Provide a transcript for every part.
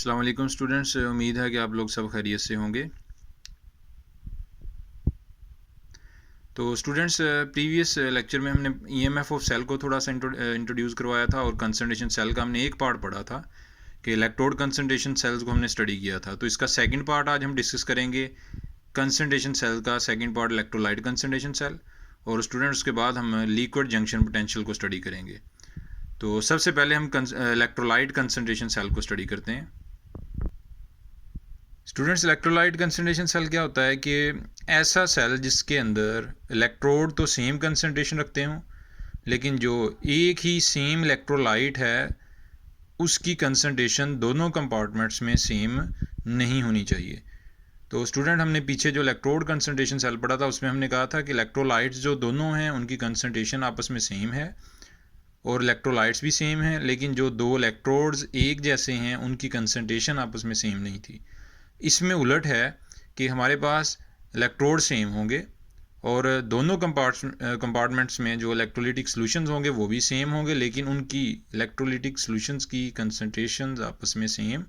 अस्सलाम वालेकुम स्टूडेंट्स, उम्मीद है कि आप लोग सब खैरियत से होंगे। तो स्टूडेंट्स, प्रीवियस लेक्चर में हमने ईएमएफ ऑफ सेल को थोड़ा सा इंट्रोड्यूस करवाया था और कंसंट्रेशन सेल का हमने एक पार्ट पढ़ा था कि इलेक्ट्रोड कंसंट्रेशन सेल्स को हमने स्टडी किया था। तो इसका सेकंड पार्ट आज हम डिस्कस करेंगे, कंसंट्रेशन सेल का second part electrolyte concentration cell. और स्टूडेंट्स के बाद हम लिक्विड जंक्शन पोटेंशियल को स्टडी करेंगे। तो सबसे पहले हम इलेक्ट्रोलाइट कंसंट्रेशन सेल को स्टडी करते हैं। स्टूडेंट्स, इलेक्ट्रोलाइट कंसंट्रेशन सेल क्या होता है कि ऐसा सेल जिसके अंदर इलेक्ट्रोड तो सेम कंसंट्रेशन रखते हों, लेकिन जो एक ही सेम इलेक्ट्रोलाइट है उसकी कंसंट्रेशन दोनों कंपार्टमेंट्स में सेम नहीं होनी चाहिए। तो स्टूडेंट, हमने पीछे जो इलेक्ट्रोड कंसंट्रेशन सेल पढ़ा था उसमें हमने कहा था कि इलेक्ट्रोलाइट्स जो दोनों हैं उनकी कंसंट्रेशन आपस में सेम है और इलेक्ट्रोलाइट्स भी सेम हैं, लेकिन जो दो इलेक्ट्रोड्स एक जैसे हैं उनकी कंसंट्रेशन आपस में सेम नहीं थी। इसमें उलट है कि हमारे पास इलेक्ट्रोड सेम होंगे और दोनों कंपार्टमेंट्स में जो इलेक्ट्रोलिटिक सॉल्यूशंस होंगे वो भी सेम होंगे, लेकिन उनकी इलेक्ट्रोलिटिक सॉल्यूशंस की कंसंट्रेशंस आपस में सेम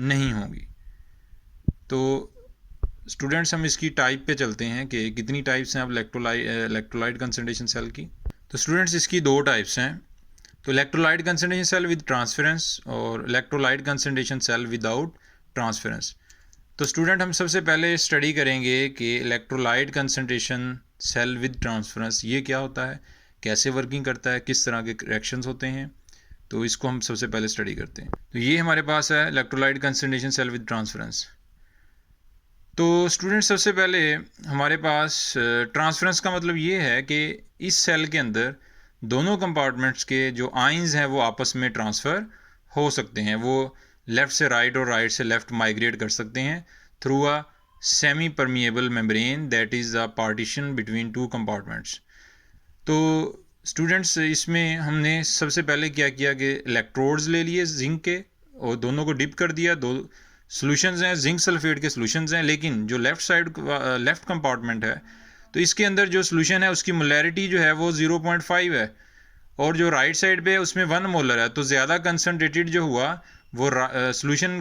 नहीं होंगी। तो स्टूडेंट्स, हम इसकी टाइप पे चलते हैं कि कितनी टाइप्स हैं अब इलेक्ट्रोलाइट कंसंट्रेशन सेल की। तो स्टूडेंट्स, इसकी दो टाइप्स हैं। तो electrolyte concentration cell with transference और electrolyte concentration cell without transference. तो स्टूडेंट, हम सबसे पहले स्टडी करेंगे कि electrolyte concentration cell with transference ये क्या होता है, कैसे वर्किंग करता है, किस तरह के रिएक्शंस होते हैं। तो इसको हम सबसे पहले स्टडी करते हैं। तो ये हमारे पास है electrolyte concentration cell with transference. तो स्टूडेंट, सबसे पहले हमारे पास ट्रांसफरेंस का मतलब ये है कि इस सेल के अंदर दोनों कंपार्टमेंट्स के जो आयंस हैं वो आपस में ट्रांसफ़र हो सकते हैं। वो लेफ़्ट से राइट और राइट से लेफ़्ट माइग्रेट कर सकते हैं through a semi permeable membrane that is a partition between two compartments. तो स्टूडेंट्स, इसमें हमने सबसे पहले क्या किया कि इलेक्ट्रोड्स ले लिए जिंक के और दोनों को डिप कर दिया। दो सॉल्यूशंस हैं, जिंक सल्फेट के सॉल्यूशंस हैं, लेकिन जो लेफ़्ट कंपार्टमेंट है तो इसके अंदर जो सॉल्यूशन है उसकी मोलैरिटी जो है वो 0.5 है और जो राइट साइड पे है उसमें 1 मोलर है। तो ज़्यादा कंसनट्रेटेड जो हुआ वो सॉल्यूशन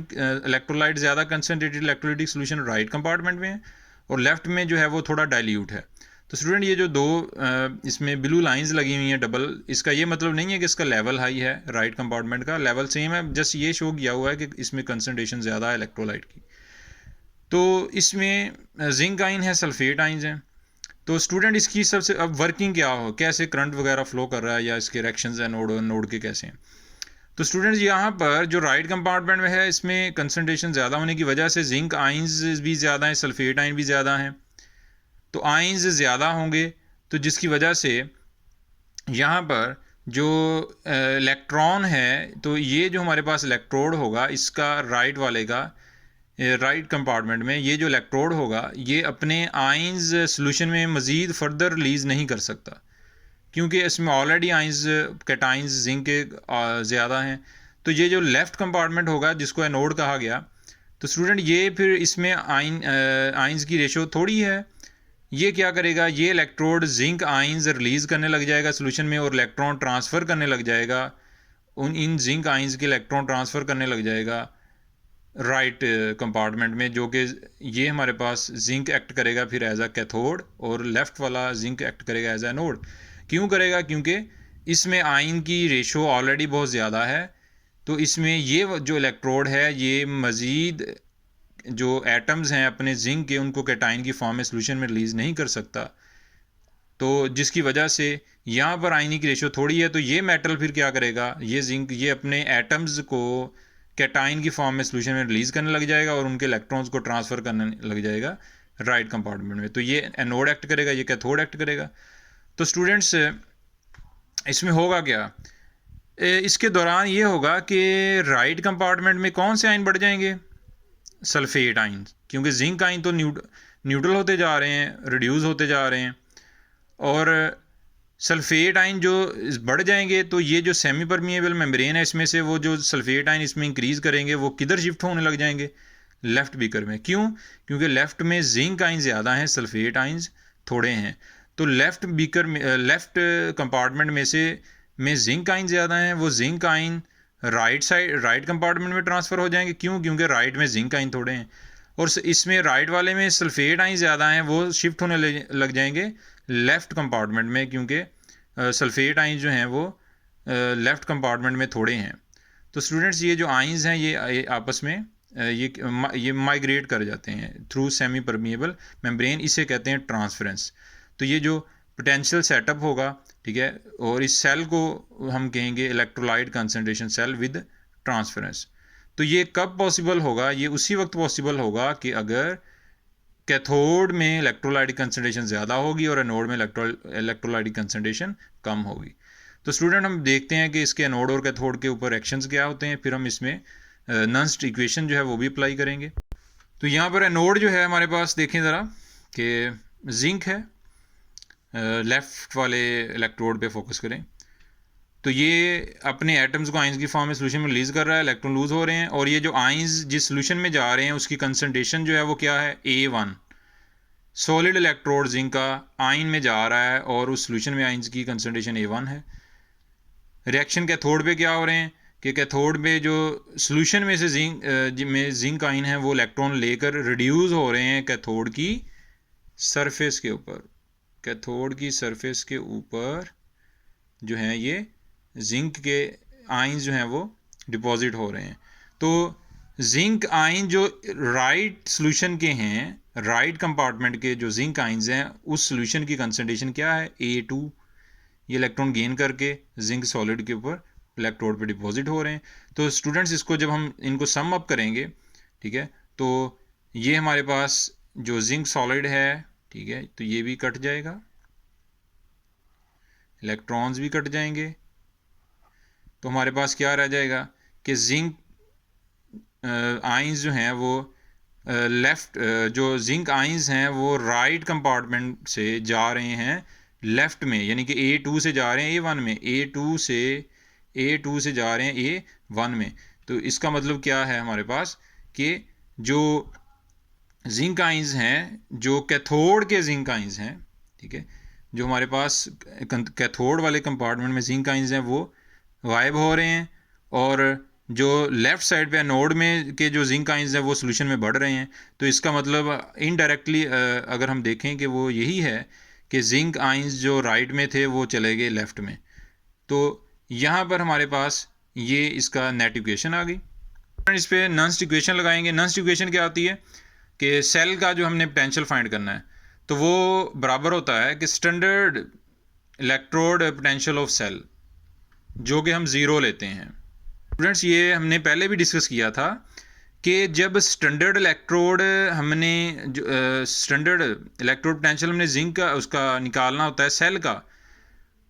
इलेक्ट्रोलाइट ज़्यादा concentrated electrolytic solution right compartment में है और लेफ़्ट में जो है वो थोड़ा डाइल्यूट है। तो स्टूडेंट, ये जो दो इसमें ब्लू लाइंस लगी हुई हैं डबल, इसका ये मतलब नहीं है कि इसका लेवल हाई है, राइट कंपार्टमेंट का लेवल सेम है, जस्ट ये शो किया हुआ है कि इसमें कंसनट्रेशन ज़्यादा है इलेक्ट्रोलाइट की। तो इसमें जिंक आइन है, सल्फेट आइंस हैं। तो स्टूडेंट, इसकी सबसे अब वर्किंग क्या हो, कैसे करंट वगैरह फ्लो कर रहा है या इसके रिएक्शंस हैं नोड के कैसे हैं। तो स्टूडेंट्स, यहाँ पर जो राइट कंपार्टमेंट में है इसमें कंसनट्रेशन ज़्यादा होने की वजह से जिंक आइंस भी ज़्यादा हैं, सल्फेट आइन भी ज़्यादा हैं। तो आइंस ज़्यादा होंगे तो जिसकी वजह से यहाँ पर जो इलेक्ट्रॉन है, तो ये जो हमारे पास इलेक्ट्रोड होगा इसका राइट वाले का राइट कंपार्टमेंट में ये जो इलेक्ट्रोड होगा ये अपने आइंस सॉल्यूशन में मज़ीद फर्दर रिलीज़ नहीं कर सकता क्योंकि इसमें ऑलरेडी आइंस कैटाइंस जिंक के ज़्यादा हैं। तो ये जो लेफ़्ट कंपार्टमेंट होगा जिसको एनोड कहा गया, तो स्टूडेंट ये फिर इसमें आइंस की रेशो थोड़ी है। ये क्या करेगा, ये इलेक्ट्रोड जिंक आइंस रिलीज़ करने लग जाएगा सॉल्यूशन में और इलेक्ट्रॉन ट्रांसफ़र करने लग जाएगा, इन जिंक आइंस के इलेक्ट्रॉन ट्रांसफ़र करने लग जाएगा राइट कंपार्टमेंट में, जो कि ये हमारे पास जिंक एक्ट करेगा फिर एज अ कैथोड और लेफ़्ट वाला जिंक एक्ट करेगा एज अ एनोड। क्यों करेगा, क्योंकि इसमें आयन की रेशो ऑलरेडी बहुत ज़्यादा है। तो इसमें ये जो इलेक्ट्रोड है ये मज़ीद जो एटम्स हैं अपने जिंक के उनको कैटाइन की फॉर्म में सॉल्यूशन में रिलीज़ नहीं कर सकता। तो जिसकी वजह से यहाँ पर आयनिक रेशो थोड़ी है, तो ये मेटल फिर क्या करेगा, ये जिंक ये अपने एटम्स को कैटाइन की फॉर्म में सॉल्यूशन में रिलीज़ करने लग जाएगा और उनके इलेक्ट्रॉन्स को ट्रांसफ़र करने लग जाएगा राइट कंपार्टमेंट में। तो ये एनोड एक्ट करेगा, ये कैथोड एक्ट करेगा। तो स्टूडेंट्स, इसमें होगा क्या, इसके दौरान ये होगा कि राइट कंपार्टमेंट में कौन से आयन बढ़ जाएंगे, सल्फेट आयन, क्योंकि जिंक आयन तो न्यूट्रल होते जा रहे हैं, रिड्यूस होते जा रहे हैं और सल्फेट आयन जो बढ़ जाएंगे। तो ये जो सेमी परमिएबल मेम्ब्रेन है इसमें से वो जो सल्फेट आयन इसमें इंक्रीज़ करेंगे वो किधर शिफ्ट होने लग जाएंगे, लेफ़्ट बीकर में। क्यों, क्योंकि लेफ़्ट में जिंक आयन ज़्यादा हैं, सल्फेट आयन थोड़े हैं। तो लेफ़्ट बीकर में लेफ़्ट कंपार्टमेंट में से जिंक आयन ज़्यादा हैं, वो जिंक आयन राइट कंपार्टमेंट में ट्रांसफ़र हो जाएंगे। क्यों? क्योंकि राइट में जिंक आइन थोड़े हैं, और इसमें राइट वाले में सल्फेट आइन ज़्यादा हैं, वो शिफ्ट होने लग जाएंगे लेफ़्ट कंपार्टमेंट में, क्योंकि सल्फेट आइन जो हैं वो लेफ़्ट कंपार्टमेंट में थोड़े हैं। तो स्टूडेंट्स ये जो आइंस हैं ये आपस में ये माइग्रेट कर जाते हैं थ्रू सेमी परमिएबल मेम्ब्रेन, इसे कहते हैं ट्रांसफरेंस। तो ये जो पोटेंशियल सेटअप होगा, ठीक है, और इस सेल को हम कहेंगे electrolyte concentration cell with transference. तो ये कब पॉसिबल होगा? ये उसी वक्त पॉसिबल होगा कि अगर कैथोड में इलेक्ट्रोलाइट कंसंट्रेशन ज़्यादा होगी और एनोड में इलेक्ट्रोलाइट कंसंट्रेशन कम होगी। तो स्टूडेंट हम देखते हैं कि इसके एनोड और कैथोड के ऊपर एक्शंस क्या होते हैं, फिर हम इसमें नंस्ट इक्वेशन जो है वो भी अप्लाई करेंगे। तो यहाँ पर एनोड जो है हमारे पास देखें ज़रा कि जिंक है, लेफ़्ट वाले इलेक्ट्रोड पे फोकस करें, तो ये अपने एटम्स को आइंस की फॉर्म में सोल्यूशन में रिलीज़ कर रहा है, इलेक्ट्रॉन लूज हो रहे हैं, और ये जो आइंस जिस सोल्यूशन में जा रहे हैं उसकी कंसंट्रेशन जो है वो क्या है, A1। सॉलिड इलेक्ट्रोड जिंक का आइन में जा रहा है और उस सोल्यूशन में आइंस की कंसंट्रेशन A1 है। रिएक्शन कैथोड पे क्या हो रहे हैं कि कैथोड में जो सोल्यूशन में से जिंक आइन है वो इलेक्ट्रॉन लेकर रिड्यूस हो रहे हैं कैथोड की सरफेस के ऊपर। कैथोड की सरफेस के ऊपर जो है ये जिंक के आइंस जो हैं वो डिपॉजिट हो रहे हैं। तो जिंक आइन जो राइट सोल्यूशन के हैं, राइट कंपार्टमेंट के जो जिंक आइंस हैं, उस सोल्यूशन की कंसंट्रेशन क्या है, A2। ये इलेक्ट्रॉन गेन करके जिंक सॉलिड के ऊपर इलेक्ट्रोड पे डिपॉजिट हो रहे हैं। तो स्टूडेंट्स इसको जब हम इनको सम अप करेंगे, ठीक है, तो ये हमारे पास जो जिंक सॉलिड है, ठीक है, तो ये भी कट जाएगा, इलेक्ट्रॉन्स भी कट जाएंगे, तो हमारे पास क्या रह जाएगा कि जिंक आइंस जो हैं वो लेफ़्ट, जो जिंक आइंस हैं वो राइट कंपार्टमेंट से जा रहे हैं लेफ़्ट में, यानी कि A2 से जा रहे हैं A1 में, A2 से जा रहे हैं A1 में। तो इसका मतलब क्या है हमारे पास कि जो जिंक आइंस हैं, जो कैथोड के जिंक आइंस हैं, ठीक है, जो हमारे पास कैथोड वाले कंपार्टमेंट में जिंक आइंस हैं वो गायब हो रहे हैं, और जो लेफ़्ट साइड पे एनोड में के जो जिंक आइंस हैं वो सोल्यूशन में बढ़ रहे हैं। तो इसका मतलब इनडायरेक्टली अगर हम देखें कि वो यही है कि जिंक आइंस जो राइट में थे वो चले गए लेफ़्ट में। तो यहाँ पर हमारे पास ये इसका नेट इक्वेशन आ गई। इस पर नंस्ट इक्वेशन लगाएंगे। नंस्ट इक्वेशन क्या आती है कि सेल का जो हमने पोटेंशियल फाइंड करना है, तो वो बराबर होता है कि standard electrode potential of cell, जो कि हम ज़ीरो लेते हैं। स्टूडेंट्स ये हमने पहले भी डिस्कस किया था कि जब स्टैंडर्ड इलेक्ट्रोड हमने स्टैंडर्ड इलेक्ट्रोड पोटेंशियल हमने जिंक का उसका निकालना होता है सेल का,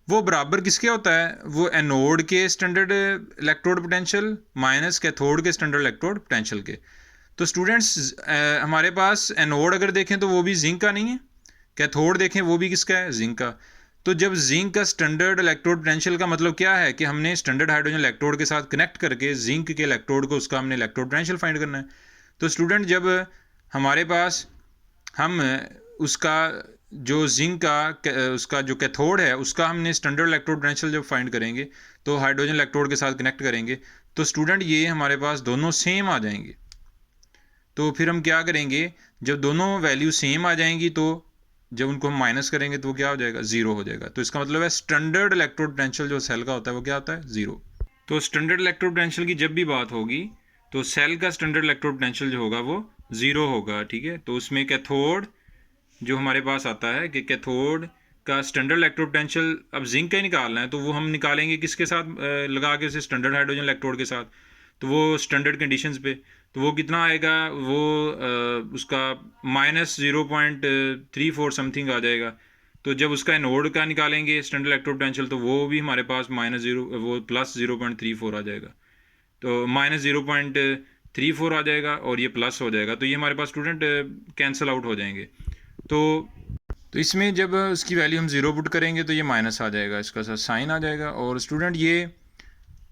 वो बराबर किसके होता है, वो एनोड के standard electrode potential minus cathode के स्टैंडर्ड इलेक्ट्रोड पोटेंशियल के। तो स्टूडेंट्स हमारे पास एनोड अगर देखें तो वो भी जिंक का नहीं है, कैथोड देखें वो भी किसका है, जिंक का। तो जब जिंक का स्टैंडर्ड इलेक्ट्रोड पोटेंशियल का मतलब क्या है कि हमने स्टैंडर्ड हाइड्रोजन इलेक्ट्रोड के साथ कनेक्ट करके जिंक के इलेक्ट्रोड को उसका हमने इलेक्ट्रोड पोटेंशियल फाइंड करना है। तो स्टूडेंट जब हमारे पास हम उसका जो जिंक का उसका जो कैथोड है उसका हमने स्टैंडर्ड इलेक्ट्रोड पोटेंशियल जब फाइंड करेंगे तो हाइड्रोजन इलेक्ट्रोड के साथ कनेक्ट करेंगे, तो स्टूडेंट ये हमारे पास दोनों सेम आ जाएंगे। तो फिर हम क्या करेंगे, जब दोनों वैल्यू सेम आ जाएंगी तो जब उनको हम माइनस करेंगे तो वो क्या हो जाएगा, ज़ीरो हो जाएगा। तो इसका मतलब है स्टैंडर्ड इलेक्ट्रोड पोटेंशियल जो सेल का होता है वो क्या होता है, ज़ीरो। तो स्टैंडर्ड इलेक्ट्रोड पोटेंशियल की जब भी बात होगी तो सेल का स्टैंडर्ड इलेक्ट्रोड पोटेंशियल जो होगा वो ज़ीरो होगा, ठीक है। तो उसमें कैथोड जो हमारे पास आता है कि कैथोड का स्टैंडर्ड इलेक्ट्रोड पोटेंशियल अब जिंक का ही निकालना है, तो वो हम निकालेंगे किसके साथ लगा के, उसे स्टैंडर्ड हाइड्रोजन इलेक्ट्रोड के साथ। तो वो स्टैंडर्ड कंडीशंस पे तो वो कितना आएगा, वो उसका -0.34 समथिंग आ जाएगा। तो जब उसका एनोड का निकालेंगे स्टैंडर्ड इलेक्ट्रोड पोटेंशियल तो वो भी हमारे पास +0.34 आ जाएगा। तो -0.34 आ जाएगा और ये प्लस हो जाएगा, तो ये हमारे पास स्टूडेंट कैंसिल आउट हो जाएंगे। तो इसमें जब उसकी वैल्यू हम ज़ीरो पुट करेंगे तो ये माइनस आ जाएगा, इसका साइन आ जाएगा। और स्टूडेंट ये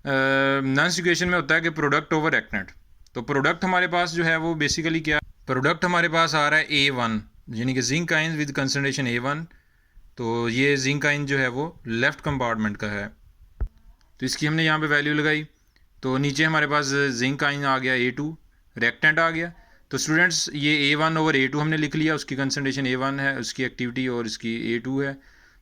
नॉन इक्वेशन में होता है कि प्रोडक्ट ओवर रेक्टेंट। तो प्रोडक्ट हमारे पास जो है वो बेसिकली क्या, प्रोडक्ट हमारे पास आ रहा है A1, यानी कि जिंक आइन विद कंसंट्रेशन A1। तो ये जिंक आइन जो है वो लेफ़्ट कंपार्टमेंट का है, तो इसकी हमने यहाँ पे वैल्यू लगाई। तो नीचे हमारे पास जिंक आयन आ गया A2, रिएक्टेंट आ गया। तो स्टूडेंट्स ये A1 ओवर A2 हमने लिख लिया, उसकी कंसनट्रेशन A1 है, उसकी एक्टिविटी और इसकी A2 है।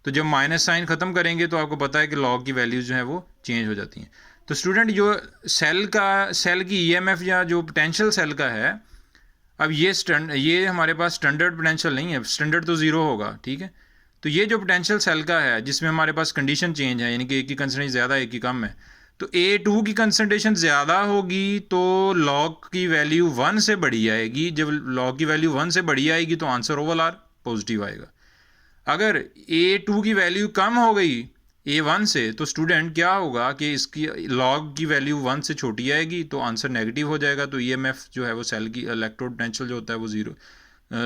तो जब माइनस साइन ख़त्म करेंगे तो आपको पता है कि लॉग की वैल्यूज़ जो है वो चेंज हो जाती हैं। तो स्टूडेंट जो सेल की EMF या जो पोटेंशियल सेल का है, अब ये हमारे पास स्टैंडर्ड पोटेंशियल नहीं है, स्टैंडर्ड तो ज़ीरो होगा, ठीक है। तो ये जो पोटेंशियल सेल का है जिसमें हमारे पास कंडीशन चेंज है, यानी कि एक की कंसनट्रेशन ज़्यादा एक की कम है, तो A2 की कंसनट्रेशन ज़्यादा होगी तो लॉग की वैल्यू 1 से बड़ी आएगी। जब लॉग की वैल्यू 1 से बड़ी आएगी तो आंसर ओवरऑल पॉजिटिव आएगा। अगर A2 की वैल्यू कम हो गई A1 से तो स्टूडेंट क्या होगा कि इसकी लॉग की वैल्यू 1 से छोटी आएगी तो आंसर नेगेटिव हो जाएगा। तो EMF जो है वो सेल की इलेक्ट्रोड पोटेंशियल जो होता है वो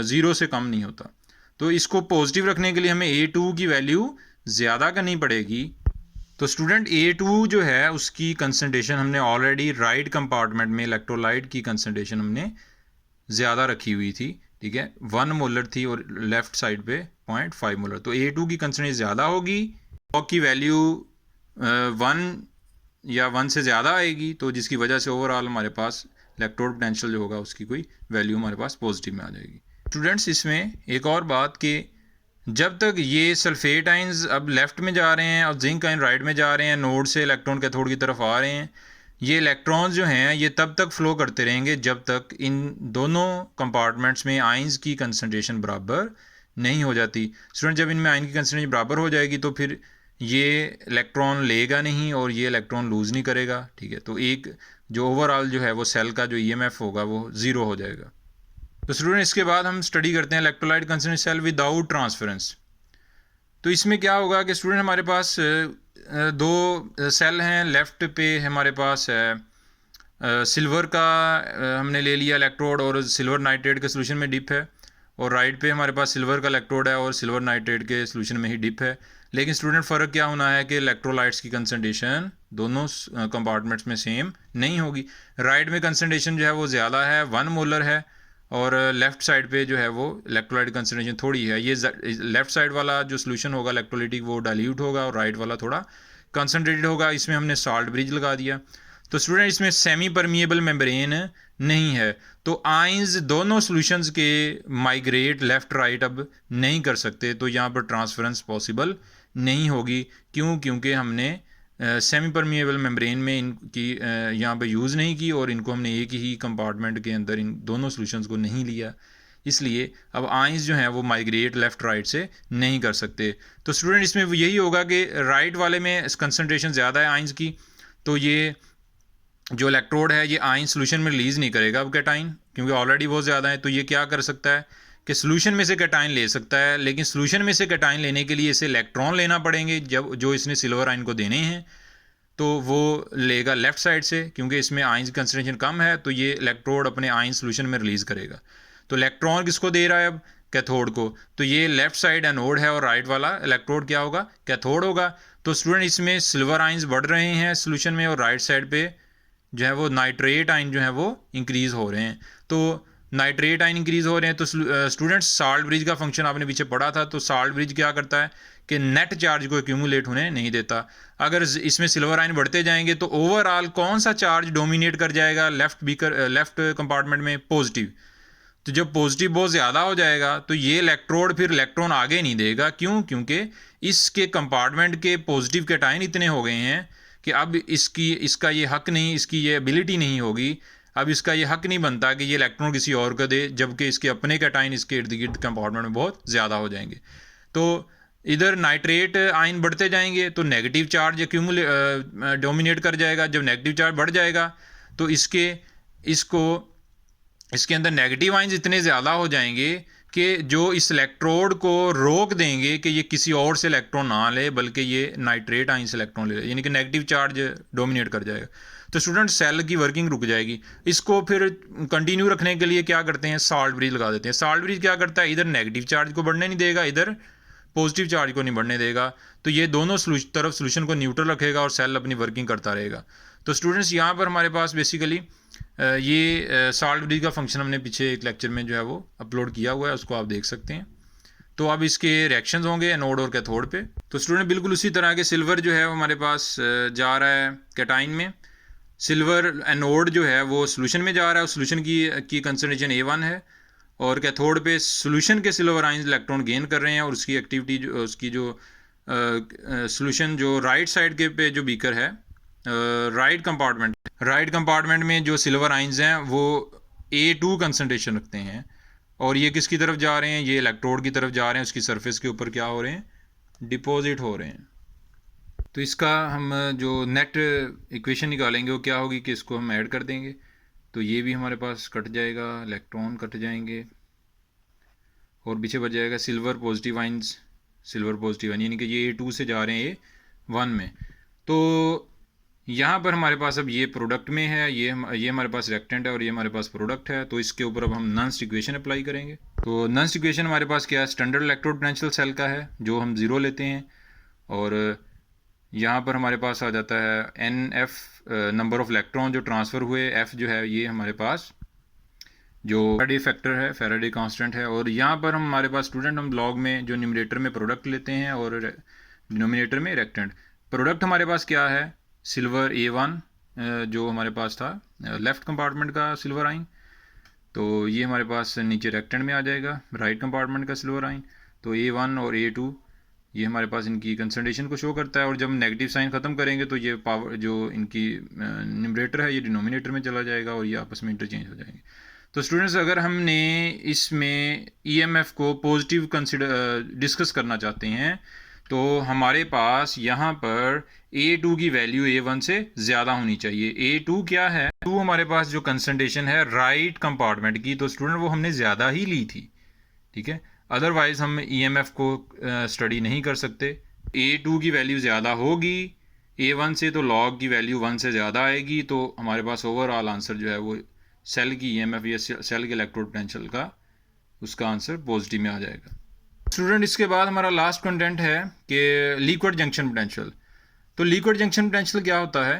ज़ीरो से कम नहीं होता। तो इसको पॉजिटिव रखने के लिए हमें A2 की वैल्यू ज़्यादा करनी पड़ेगी। तो स्टूडेंट A2 जो है उसकी कंसनट्रेशन हमने ऑलरेडी राइट कंपार्टमेंट में इलेक्ट्रोलाइट की कंसनट्रेशन हमने ज़्यादा रखी हुई थी, ठीक है, 1 मोलर थी और लेफ्ट साइड पे 0.5 मोलर। तो A2 की कंसनट्रेशन ज़्यादा होगी, लॉग की वैल्यू 1 या 1 से ज़्यादा आएगी, तो जिसकी वजह से ओवरऑल हमारे पास इलेक्ट्रोड पोटेंशियल जो होगा उसकी कोई वैल्यू हमारे पास पॉजिटिव में आ जाएगी। स्टूडेंट्स इसमें एक और बात कि जब तक ये सल्फेट आइंस अब लेफ़्ट में जा रहे हैं और जिंक आइन राइट में जा रहे हैं, नोड से इलेक्ट्रॉन कैथोड की तरफ आ रहे हैं, ये इलेक्ट्रॉन्स जो हैं ये तब तक फ़्लो करते रहेंगे जब तक इन दोनों कंपार्टमेंट्स में आइंस की कंसनट्रेशन बराबर नहीं हो जाती। स्टूडेंट जब इनमें आइन की कंसनट्रेशन बराबर हो जाएगी तो फिर ये इलेक्ट्रॉन लेगा नहीं और ये इलेक्ट्रॉन लूज़ नहीं करेगा, ठीक है। तो एक जो ओवरऑल जो है वो सेल का जो EMF होगा वो ज़ीरो हो जाएगा। तो स्टूडेंट इसके बाद हम स्टडी करते हैं electrolyte concentration cell without transference. तो इसमें क्या होगा कि स्टूडेंट हमारे पास दो सेल हैं, लेफ़्ट पे हमारे पास है सिल्वर का हमने ले लिया इलेक्ट्रोड और सिल्वर नाइट्रेट के सोल्यूशन में डिप है, और राइट पे हमारे पास सिल्वर का इलेक्ट्रोड है और सिल्वर नाइट्रेट के सोल्यूशन में ही डिप है। लेकिन स्टूडेंट फ़र्क क्या होना है कि इलेक्ट्रोलाइट्स की कंसनट्रेशन दोनों कंपार्टमेंट्स में सेम नहीं होगी। राइट में कंसनट्रेशन जो है वो ज़्यादा है, 1 मोलर है, और लेफ़्ट साइड पे जो है वो इलेक्ट्रोलाइट कंसनट्रेशन थोड़ी है। ये लेफ़्ट साइड वाला जो सोल्यूशन होगा इलेक्ट्रोलाइटिक वो डाइल्यूट होगा और राइट वाला थोड़ा कंसनट्रेटेड होगा। इसमें हमने साल्ट ब्रिज लगा दिया। तो स्टूडेंट इसमें सेमी परमिएबल मेम्ब्रेन नहीं है, तो आइंस दोनों सॉल्यूशंस के माइग्रेट लेफ़्ट राइट अब नहीं कर सकते, तो यहाँ पर ट्रांसफरेंस पॉसिबल नहीं होगी। क्यों? क्योंकि हमने सेमी परमिएबल मेम्ब्रेन में इनकी यहाँ पे यूज़ नहीं की और इनको हमने एक ही कंपार्टमेंट के अंदर इन दोनों सॉल्यूशंस को नहीं लिया, इसलिए अब आइंस जो हैं वो माइग्रेट लेफ़्ट राइट से नहीं कर सकते। तो स्टूडेंट इसमें यही होगा कि राइट वाले में कंसनट्रेशन ज़्यादा है आइंस की, तो ये जो इलेक्ट्रोड है ये आइन सोल्यूशन में रिलीज़ नहीं करेगा अब कैटाइन, क्योंकि ऑलरेडी बहुत ज़्यादा है। तो ये क्या कर सकता है कि सोल्यूशन में से कैटाइन ले सकता है, लेकिन सोल्यूशन में से कैटाइन लेने के लिए इसे इलेक्ट्रॉन लेना पड़ेंगे जब जो इसने सिल्वर आइन को देने हैं, तो वो लेगा लेफ़्ट साइड से, क्योंकि इसमें आइन की कंसनट्रेशन कम है, तो ये इलेक्ट्रोड अपने आइन सोल्यूशन में रिलीज़ करेगा। तो इलेक्ट्रॉन किसको दे रहा है अब? कैथोड को। तो ये लेफ़्ट साइड एनोड है और राइट वाला इलेक्ट्रोड क्या होगा? कैथोड होगा। तो स्टूडेंट इसमें सिल्वर आइंस बढ़ रहे हैं सोल्यूशन में और राइट साइड पे जो है वो नाइट्रेट आइन जो है वो इंक्रीज़ हो रहे हैं। तो नाइट्रेट आइन इंक्रीज़ हो रहे हैं तो स्टूडेंट्स साल्ट ब्रिज का फंक्शन आपने पीछे पढ़ा था। तो साल्ट ब्रिज क्या करता है कि नेट चार्ज को एक्यूमुलेट होने नहीं देता। अगर इसमें सिल्वर आइन बढ़ते जाएंगे तो ओवरऑल कौन सा चार्ज डोमिनेट कर जाएगा लेफ़्ट कंपार्टमेंट में? पॉजिटिव। तो जब पॉजिटिव बहुत ज़्यादा हो जाएगा तो ये इलेक्ट्रोड फिर इलेक्ट्रॉन आगे नहीं देगा। क्यों? क्योंकि इसके कंपार्टमेंट के पॉजिटिव कैटाइन इतने हो गए हैं कि अब इसका ये हक नहीं, इसकी ये एबिलिटी नहीं होगी, अब इसका ये हक नहीं बनता कि ये इलेक्ट्रॉन किसी और को दे, जबकि इसके अपने कैटाइन इसके इर्द गिर्द कंपार्टमेंट में बहुत ज़्यादा हो जाएंगे। तो इधर नाइट्रेट आयन बढ़ते जाएंगे तो नेगेटिव चार्ज डोमिनेट कर जाएगा। जब नेगेटिव चार्ज बढ़ जाएगा तो इसके अंदर नेगेटिव आइंस इतने ज़्यादा हो जाएंगे कि जो इस इलेक्ट्रोड को रोक देंगे कि ये किसी और से इलेक्ट्रॉन ना ले, बल्कि ये नाइट्रेट आइन से इलेक्ट्रॉन ले, यानी कि नेगेटिव चार्ज डोमिनेट कर जाएगा। तो स्टूडेंट सेल की वर्किंग रुक जाएगी। इसको फिर कंटिन्यू रखने के लिए क्या करते हैं? साल्ट ब्रिज लगा देते हैं। साल्ट ब्रिज क्या करता है? इधर नेगेटिव चार्ज को बढ़ने नहीं देगा, इधर पॉजिटिव चार्ज को नहीं बढ़ने देगा। तो ये दोनों तरफ सोल्यूशन को न्यूट्रल रखेगा और सेल अपनी वर्किंग करता रहेगा। तो स्टूडेंट्स यहाँ पर हमारे पास बेसिकली ये साल्ट ब्रिज का फंक्शन हमने पीछे एक लेक्चर में जो है वो अपलोड किया हुआ है, उसको आप देख सकते हैं। तो अब इसके रिएक्शंस होंगे एनोड और कैथोड पे। तो स्टूडेंट बिल्कुल उसी तरह के सिल्वर जो है वो हमारे पास जा रहा है कैटाइन में, सिल्वर एनोड जो है वो सोल्यूशन में जा रहा है, सोल्यूशन की कंसंट्रेशन A1 है, और कैथोड पे सोल्यूशन के सिल्वर आयंस इलेक्ट्रॉन गेन कर रहे हैं, और उसकी एक्टिविटी जो उसकी जो सोल्यूशन जो राइट साइड के पे जो बीकर है, राइट कंपार्टमेंट में जो सिल्वर आयंस हैं वो A2 कंसंट्रेशन रखते हैं, और ये किसकी तरफ जा रहे हैं, ये इलेक्ट्रोड की तरफ जा रहे हैं, उसकी सरफेस के ऊपर क्या हो रहे हैं, डिपॉजिट हो रहे हैं। तो इसका हम जो नेट इक्वेशन निकालेंगे वो क्या होगी कि इसको हम ऐड कर देंगे, तो ये भी हमारे पास कट जाएगा, इलेक्ट्रॉन कट जाएंगे, और पीछे बच जाएगा सिल्वर पॉजिटिव आइंस, यानी कि ये A2 से जा रहे हैं A1 में। तो यहाँ पर हमारे पास अब ये प्रोडक्ट में है, ये हमारे पास रिएक्टेंट है और ये हमारे पास प्रोडक्ट है, तो इसके ऊपर अब हम नन्स इक्वेशन अप्लाई करेंगे। तो नन्स इक्वेशन हमारे पास क्या है, स्टैंडर्ड इलेक्ट्रोड पोटेंशियल सेल का है जो हम 0 लेते हैं, और यहाँ पर हमारे पास आ जाता है NF नंबर ऑफ इलेक्ट्रॉन जो ट्रांसफ़र हुए, F जो है ये हमारे पास जो फैराडे फैक्टर है, फैराडे कांस्टेंट है, और यहाँ पर हमारे पास स्टूडेंट हम लॉग में जो न्यूमरेटर में प्रोडक्ट लेते हैं और डिनोमिनेटर में रिएक्टेंट। प्रोडक्ट हमारे पास क्या है, सिल्वर A1 जो हमारे पास था लेफ़्ट कंपार्टमेंट का सिल्वर आइन, तो ये हमारे पास नीचे रिएक्टेंट में आ जाएगा राइट कंपार्टमेंट का सिल्वर आइन। तो A1 और A2 ये हमारे पास इनकी कंसंट्रेशन को शो करता है, और जब नेगेटिव साइन ख़त्म करेंगे तो ये पावर जो इनकी न्यूमरेटर है ये डिनोमिनेटर में चला जाएगा और ये आपस में इंटरचेंज हो जाएंगे। तो स्टूडेंट्स अगर हमने इसमें EMF को पॉजिटिव डिस्कस करना चाहते हैं तो हमारे पास यहाँ पर A2 की वैल्यू A1 से ज़्यादा होनी चाहिए। A2 क्या है, 2 हमारे पास जो कंसंट्रेशन है राइट कंपार्टमेंट की, तो स्टूडेंट वो हमने ज़्यादा ही ली थी, ठीक है, अदरवाइज़ हम EMF को स्टडी नहीं कर सकते। A2 की वैल्यू ज़्यादा होगी A1 से, तो लॉग की वैल्यू 1 से ज़्यादा आएगी, तो हमारे पास ओवरऑल आंसर जो है वो सेल की EMF या सेल के इलेक्ट्रोड पोटेंशियल का उसका आंसर पॉजिटिव में आ जाएगा। स्टूडेंट इसके बाद हमारा लास्ट कंटेंट है कि लिक्विड जंक्शन पोटेंशियल। तो लिक्विड जंक्शन पोटेंशियल क्या होता है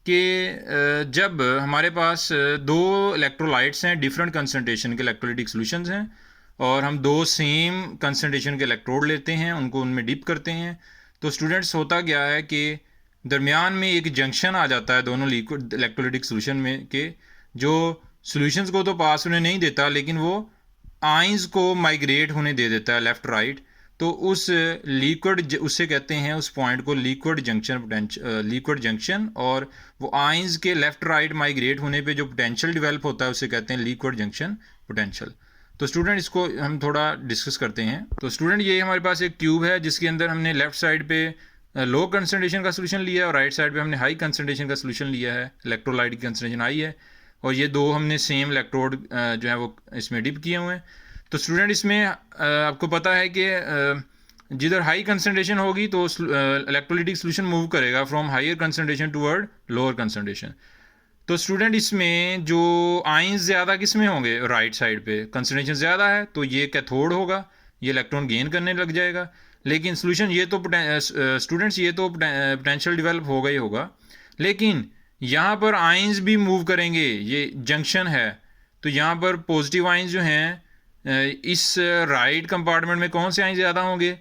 कि जब हमारे पास दो इलेक्ट्रोलाइट्स हैं, डिफरेंट कंसनट्रेशन के इलेक्ट्रोलाइटिक सॉल्यूशंस हैं, और हम दो सेम कंसनट्रेशन के इलेक्ट्रोड लेते हैं, उनको उनमें डिप करते हैं, तो स्टूडेंट्स होता क्या है कि दरमियान में एक जंक्शन आ जाता है दोनों लिक्विड इलेक्ट्रोलाइटिक सॉल्यूशन में के, जो सॉल्यूशंस को तो पास होने नहीं देता लेकिन वो आइंस को माइग्रेट होने दे देता है लेफ़्ट राइट। तो उस लिक्विड उससे कहते हैं उस पॉइंट को लिक्विड जंक्शन, और वो आइंस के लेफ़्ट राइट माइग्रेट होने पे जो पोटेंशियल डेवलप होता है उसे कहते हैं लिक्विड जंक्शन पोटेंशियल। तो स्टूडेंट इसको हम थोड़ा डिस्कस करते हैं। तो स्टूडेंट ये हमारे पास एक ट्यूब है जिसके अंदर हमने लेफ़्ट साइड पे लो कंसनट्रेशन का सोल्यूशन लिया है और राइट साइड पे हमने हाई कंसनट्रेशन का सोल्यूशन लिया है, इलेक्ट्रोलाइट की कंसनट्रेशन हाई है, और ये दो हमने सेम इलेक्ट्रोड जो है वो इसमें डिप किए हुए हैं। तो स्टूडेंट इसमें आपको पता है कि जिधर हाई कंसनट्रेशन होगी तो इलेक्ट्रोलाइटिक सोल्यूशन मूव करेगा from higher concentration toward lower concentration. तो स्टूडेंट इसमें जो आइंस ज़्यादा किस में होंगे, राइट साइड पे कंसनट्रेशन ज़्यादा है, तो ये कैथोड होगा, ये इलेक्ट्रॉन गेन करने लग जाएगा। लेकिन सोल्यूशन ये तो स्टूडेंट्स ये तो पोटेंशियल डेवलप होगा ही होगा, लेकिन यहाँ पर आइंस भी मूव करेंगे, ये जंक्शन है, तो यहाँ पर पॉजिटिव आइंस जो हैं इस राइट कंपार्टमेंट में कौन से आइंस ज़्यादा होंगे,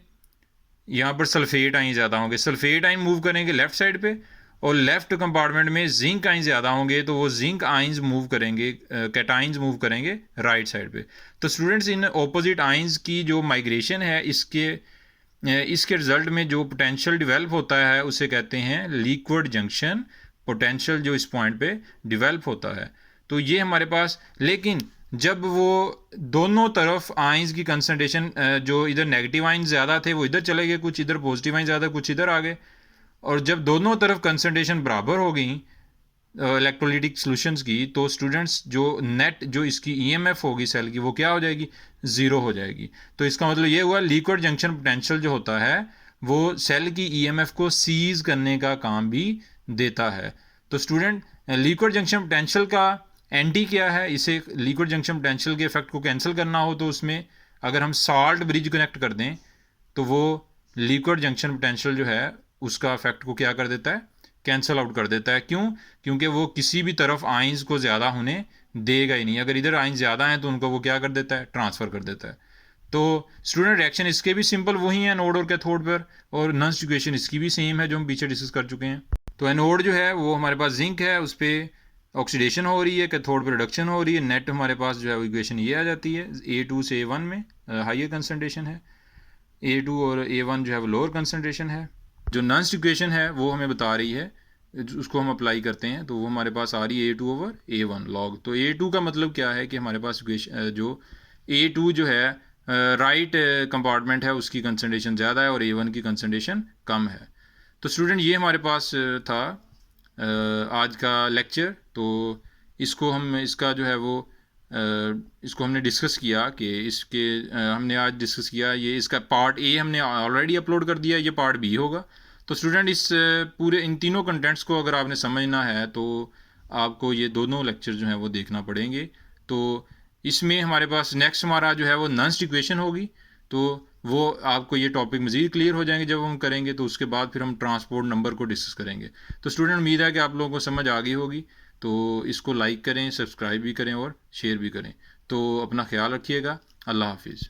यहाँ पर सल्फेट आइन ज़्यादा होंगे, सल्फेट आइन मूव करेंगे लेफ़्ट साइड पे, और लेफ़्ट कंपार्टमेंट में जिंक आइन ज़्यादा होंगे, तो वो जिंक आइंस मूव करेंगे, कैटाइंस मूव करेंगे राइट साइड पे। तो स्टूडेंट्स इन ऑपोजिट आइंस की जो माइग्रेशन है इसके रिजल्ट में जो पोटेंशियल डेवलप होता है उसे कहते हैं लिक्विड जंक्शन पोटेंशियल, जो इस पॉइंट पे डेवलप होता है। तो ये हमारे पास, लेकिन जब वो दोनों तरफ आइंस की कंसंट्रेशन जो इधर नेगेटिव आइंस ज़्यादा थे वो इधर चले गए, कुछ इधर पॉजिटिव आइंस ज़्यादा कुछ इधर आ गए, और जब दोनों तरफ कंसंट्रेशन बराबर हो गई इलेक्ट्रोलाइटिक सॉल्यूशंस की, तो स्टूडेंट्स जो नेट जो इसकी EMF होगी सेल की वो क्या हो जाएगी, ज़ीरो हो जाएगी। तो इसका मतलब ये हुआ लिक्विड जंक्शन पोटेंशियल जो होता है वो सेल की EMF को सीज करने का काम भी देता है। तो स्टूडेंट लिक्विड जंक्शन पोटेंशियल का एंटी क्या है, इसे लिक्विड जंक्शन पोटेंशियल के इफेक्ट को कैंसिल करना हो तो उसमें अगर हम साल्ट ब्रिज कनेक्ट कर दें तो वो लिक्विड जंक्शन पोटेंशियल जो है उसका इफेक्ट को क्या कर देता है, कैंसिल आउट कर देता है। क्यों, क्योंकि वो किसी भी तरफ आइंस को ज़्यादा होने देगा ही नहीं, अगर इधर आइंस ज़्यादा हैं तो उनको वो क्या कर देता है, ट्रांसफ़र कर देता है। तो स्टूडेंट रिएक्शन इसके भी सिंपल वही है नोड और कैथोड पर, और नन्स इक्वेशन इसकी भी सेम है जो हम पीछे डिस्कस कर चुके हैं। तो एनोड जो है वो हमारे पास जिंक है, उस पर ऑक्सीडेशन हो रही है, कैथोड पर रिडक्शन हो रही है, नेट हमारे पास जो है वो इक्वेशन ये आ जाती है, A2 से A1 में हाइयर कंसनट्रेशन है, A2 और A1 जो है वो लोअर कंसनट्रेशन है। जो नॉन्स्ट इक्वेशन है वो हमें बता रही है, उसको हम अप्लाई करते हैं तो वो हमारे पास आ रही है A2 ओवर A1 लॉग। तो A2 का मतलब क्या है कि हमारे पास इक्वेशन जो A2 जो है राइट कंपार्टमेंट है उसकी कंसनट्रेशन ज़्यादा है और A1 की कंसनट्रेशन कम है। तो स्टूडेंट ये हमारे पास था आज का लेक्चर। तो इसका जो है वो इसको हमने डिस्कस किया कि इसके हमने आज डिस्कस किया, ये इसका पार्ट ए हमने ऑलरेडी अपलोड कर दिया, ये पार्ट बी होगा। तो स्टूडेंट इस पूरे इन तीनों कंटेंट्स को अगर आपने समझना है तो आपको ये दोनों लेक्चर जो हैं वो देखना पड़ेंगे। तो इसमें हमारे पास नेक्स्ट हमारा जो है वो नॉन्स्ट इक्वेशन होगी, तो वो आपको ये टॉपिक मज़ीद क्लियर हो जाएंगे जब हम करेंगे। तो उसके बाद फिर हम ट्रांसपोर्ट नंबर को डिस्कस करेंगे। तो स्टूडेंट उम्मीद है कि आप लोगों को समझ आ गई होगी। तो इसको लाइक करें, सब्सक्राइब भी करें और शेयर भी करें। तो अपना ख्याल रखिएगा। अल्लाह हाफिज़।